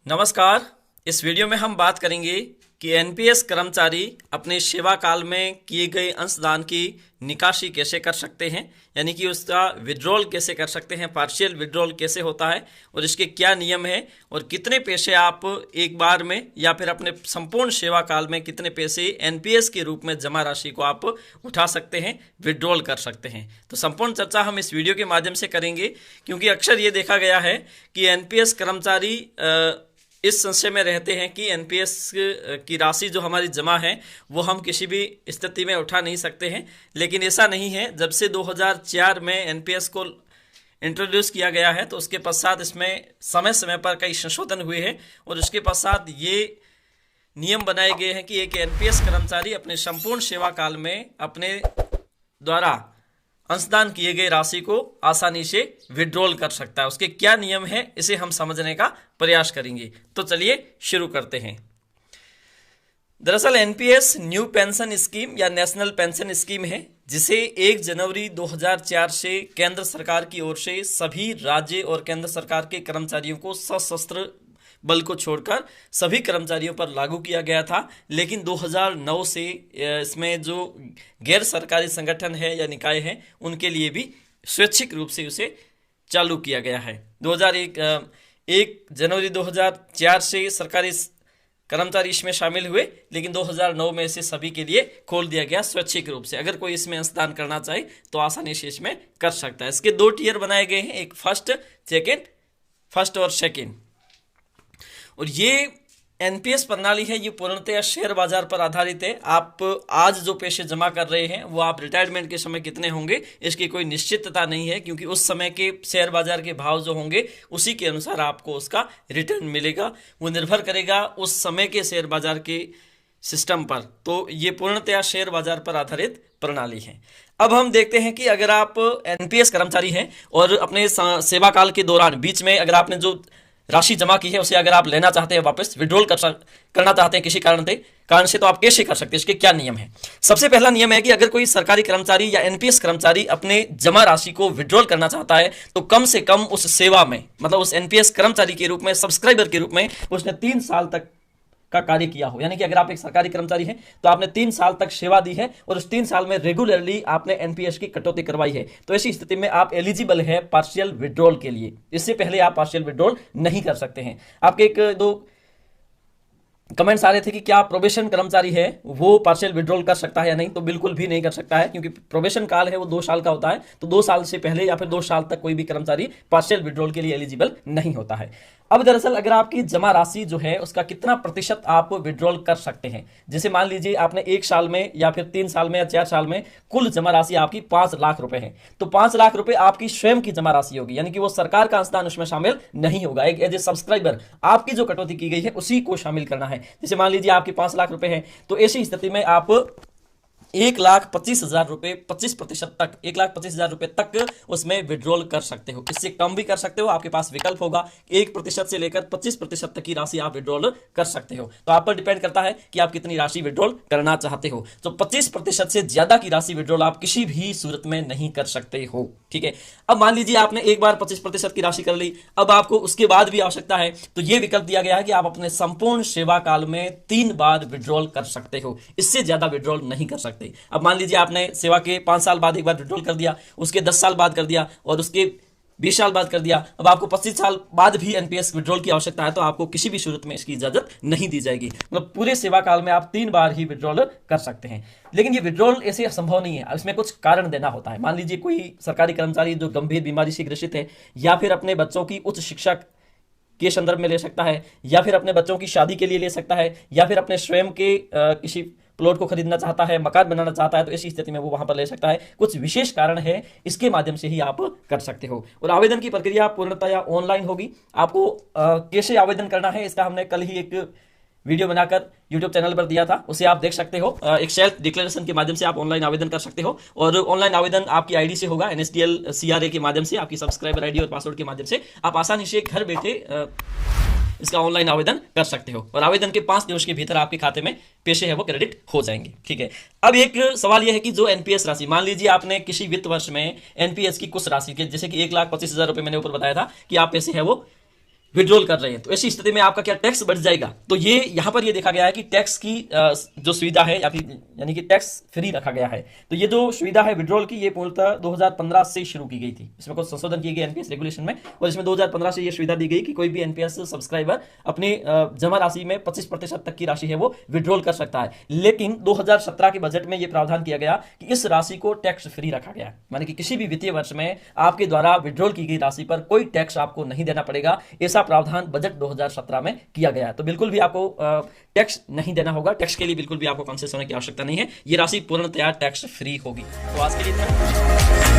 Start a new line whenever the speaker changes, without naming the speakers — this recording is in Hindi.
नमस्कार। इस वीडियो में हम बात करेंगे कि एनपीएस कर्मचारी अपने सेवा काल में किए गए अंशदान की निकासी कैसे कर सकते हैं, यानी कि उसका विड्रॉल कैसे कर सकते हैं, पार्शियल विड्रॉल कैसे होता है और इसके क्या नियम हैं और कितने पैसे आप एक बार में या फिर अपने संपूर्ण सेवा काल में कितने पैसे एनपीएस के रूप में जमा राशि को आप उठा सकते हैं, विड्रॉल कर सकते हैं। तो संपूर्ण चर्चा हम इस वीडियो के माध्यम से करेंगे, क्योंकि अक्सर ये देखा गया है कि एनपीएस कर्मचारी इस संशय में रहते हैं कि एनपीएस की राशि जो हमारी जमा है वो हम किसी भी स्थिति में उठा नहीं सकते हैं, लेकिन ऐसा नहीं है। जब से 2004 में एनपीएस को इंट्रोड्यूस किया गया है तो उसके पश्चात इसमें समय समय पर कई संशोधन हुए हैं और उसके पश्चात ये नियम बनाए गए हैं कि एक एनपीएस कर्मचारी अपने संपूर्ण सेवा काल में अपने द्वारा अंशदान किए गए राशि को आसानी से विड्रॉल कर सकता है। उसके क्या नियम है इसे हम समझने का प्रयास करेंगे। तो चलिए शुरू करते हैं। दरअसल एनपीएस न्यू पेंशन स्कीम या नेशनल पेंशन स्कीम है, जिसे 1 जनवरी 2004 से केंद्र सरकार की ओर से सभी राज्य और केंद्र सरकार के कर्मचारियों को सशस्त्र बल को छोड़कर सभी कर्मचारियों पर लागू किया गया था। लेकिन 2009 से इसमें जो गैर सरकारी संगठन है या निकाय हैं उनके लिए भी स्वैच्छिक रूप से उसे चालू किया गया है। 1 जनवरी 2004 से सरकारी कर्मचारी इसमें शामिल हुए, लेकिन 2009 में इसे सभी के लिए खोल दिया गया स्वैच्छिक रूप से। अगर कोई इसमें अंशदान करना चाहे तो आसानी से इसमें कर सकता है। इसके 2 टियर बनाए गए हैं, एक फर्स्ट और सेकेंड। और ये एनपीएस प्रणाली है, ये पूर्णतः शेयर बाजार पर आधारित है। आप आज जो पैसे जमा कर रहे हैं वो आप रिटायरमेंट के समय कितने होंगे इसकी कोई निश्चितता नहीं है, क्योंकि उस समय के शेयर बाजार के भाव जो होंगे उसी के अनुसार आपको उसका रिटर्न मिलेगा। वो निर्भर करेगा उस समय के शेयर बाजार के सिस्टम पर। तो ये पूर्णतः शेयर बाजार पर आधारित प्रणाली है। अब हम देखते हैं कि अगर आप एनपीएस कर्मचारी हैं और अपने सेवा काल के दौरान बीच में अगर आपने जो राशि जमा की है उसे अगर आप लेना चाहते हैं, वापस विड्रॉल करना चाहते हैं किसी कारण से, तो आप कैसे कर सकते हैं, इसके क्या नियम है। सबसे पहला नियम है कि अगर कोई सरकारी कर्मचारी या एनपीएस कर्मचारी अपने जमा राशि को विड्रॉल करना चाहता है तो कम से कम उस सेवा में, मतलब उस एनपीएस कर्मचारी के रूप में, सब्सक्राइबर के रूप में उसने 3 साल तक का कार्य किया हो। यानी कि अगर आप एक सरकारी कर्मचारी हैं तो आपने 3 साल तक सेवा दी है और उस 3 साल में रेगुलरली आपने एनपीएस की कटौती करवाई है, तो ऐसी स्थिति में आप एलिजिबल है पार्शियल विड्रॉल के लिए। इससे पहले आप पार्शियल विड्रॉल नहीं कर सकते हैं। आपके 1-2 कमेंट्स आ रहे थे कि क्या प्रोबेशन कर्मचारी है वो पार्शियल विड्रॉल कर सकता है या नहीं, तो बिल्कुल भी नहीं कर सकता है, क्योंकि प्रोबेशन काल है वो 2 साल का होता है। तो 2 साल से पहले या फिर 2 साल तक कोई भी कर्मचारी पार्शियल विड्रॉल के लिए एलिजिबल नहीं होता है। अब दरअसल अगर आपकी जमा राशि जो है उसका कितना प्रतिशत आप विड्रॉल कर सकते हैं, जैसे मान लीजिए आपने 1 साल में या फिर 3 साल में या 4 साल में कुल जमा राशि आपकी 5 लाख रुपए है, तो 5 लाख रुपए आपकी स्वयं की जमा राशि होगी, यानी कि वो सरकार का अंशदान उसमें शामिल नहीं होगा। एक एज ए सब्सक्राइबर आपकी जो कटौती की गई है उसी को शामिल करना है। जैसे मान लीजिए आपके 5 लाख रुपए है, तो ऐसी स्थिति में आप 1,25,000 रुपए 25% तक 1,25,000 रुपए तक उसमें विड्रॉल कर सकते हो। इससे कम भी कर सकते हो, आपके पास विकल्प होगा। 1% से लेकर 25% तक की राशि आप विड्रॉल कर सकते हो। तो आप पर डिपेंड करता है कि आप कितनी राशि विड्रॉल करना चाहते हो। तो 25% से ज्यादा की राशि विड्रॉल आप किसी भी सूरत में नहीं कर सकते हो। ठीक है। अब मान लीजिए आपने एक बार 25% की राशि कर ली, अब आपको उसके बाद भी आवश्यकता है, तो यह विकल्प दिया गया है कि आप अपने संपूर्ण सेवा काल में 3 बार विड्रॉल कर सकते हो। इससे ज्यादा विड्रॉल नहीं कर सकते। अब मान लीजिए आपने सेवा के 5 साल बाद एक बार विड्रॉल कर दिया, उसके 10 साल बाद कर दिया और उसके 20 साल बाद कर दिया। अब आपको 25 साल बाद भी एनपीएस विड्रॉल की आवश्यकता है, तो आपको किसी भी सूरत में इसकी इजाजत नहीं दी जाएगी। मतलब पूरे सेवा काल में आप 3 बार ही विड्रॉल कर सकते हैं। लेकिन ये विड्रॉल ऐसे संभव नहीं है, इसमें कुछ कारण देना होता है। मान लीजिए कोई सरकारी कर्मचारी जो गंभीर बीमारी से ग्रसित है, या फिर अपने बच्चों की उच्च शिक्षा के संदर्भ में ले सकता है, या फिर अपने बच्चों की शादी के लिए ले सकता है, या फिर अपने स्वयं के किसी प्लॉट को खरीदना चाहता है, मकान बनाना चाहता है, तो ऐसी स्थिति में वो वहां पर ले सकता है। कुछ विशेष कारण है, इसके माध्यम से ही आप कर सकते हो। और आवेदन की प्रक्रिया पूर्णतः ऑनलाइन होगी। आपको कैसे आवेदन करना है इसका हमने कल ही एक वीडियो बनाकर यूट्यूब चैनल पर दिया था, उसे आप देख सकते हो। एक सेल्फ डिक्लेरेशन के माध्यम से आप ऑनलाइन आवेदन कर सकते हो, और ऑनलाइन आवेदन आपकी आईडी से होगा, एनएसडीएल सीआरए के माध्यम से, आपकी सब्सक्राइबर आईडी और पासवर्ड के माध्यम से आप आसानी से घर बैठे इसका ऑनलाइन आवेदन कर सकते हो। और आवेदन के 5 दिवस के भीतर आपके खाते में पैसे है वो क्रेडिट हो जाएंगे। ठीक है। अब एक सवाल यह है कि जो एनपीएस राशि, मान लीजिए आपने किसी वित्त वर्ष में एनपीएस की कुछ राशि के, जैसे कि 1,25,000 रुपए मैंने ऊपर बताया था कि आप पैसे है वो विड्रॉल कर रहे हैं, तो ऐसी स्थिति में आपका क्या टैक्स बढ़ जाएगा। तो ये यहाँ पर ये देखा गया है कि टैक्स की जो सुविधा है या फिर यानी कि टैक्स फ्री रखा गया है। तो ये जो सुविधा है विड्रॉल की, ये पूर्णतः 2015 से शुरू की गई थी। इसमें कुछ संशोधन किए गए एनपीएस रेगुलेशन में, और इसमें 2015 से ये सुविधा दी गई कि कोई भी एनपीएस सब्सक्राइबर अपनी जमा राशि में 25% तक की राशि है वो विड्रॉल कर सकता है। लेकिन 2017 के बजट में ये प्रावधान किया गया कि इस राशि को टैक्स फ्री रखा गया, माने कि किसी भी वित्तीय वर्ष में आपके द्वारा विड्रॉल की गई राशि पर कोई टैक्स आपको नहीं देना पड़ेगा। ऐसा प्रावधान बजट 2017 में किया गया है। तो बिल्कुल भी आपको टैक्स नहीं देना होगा, टैक्स के लिए बिल्कुल भी आपको कंसेशन होने की आवश्यकता नहीं है। ये राशि पूर्णतया टैक्स फ्री होगी। तो आज के लिए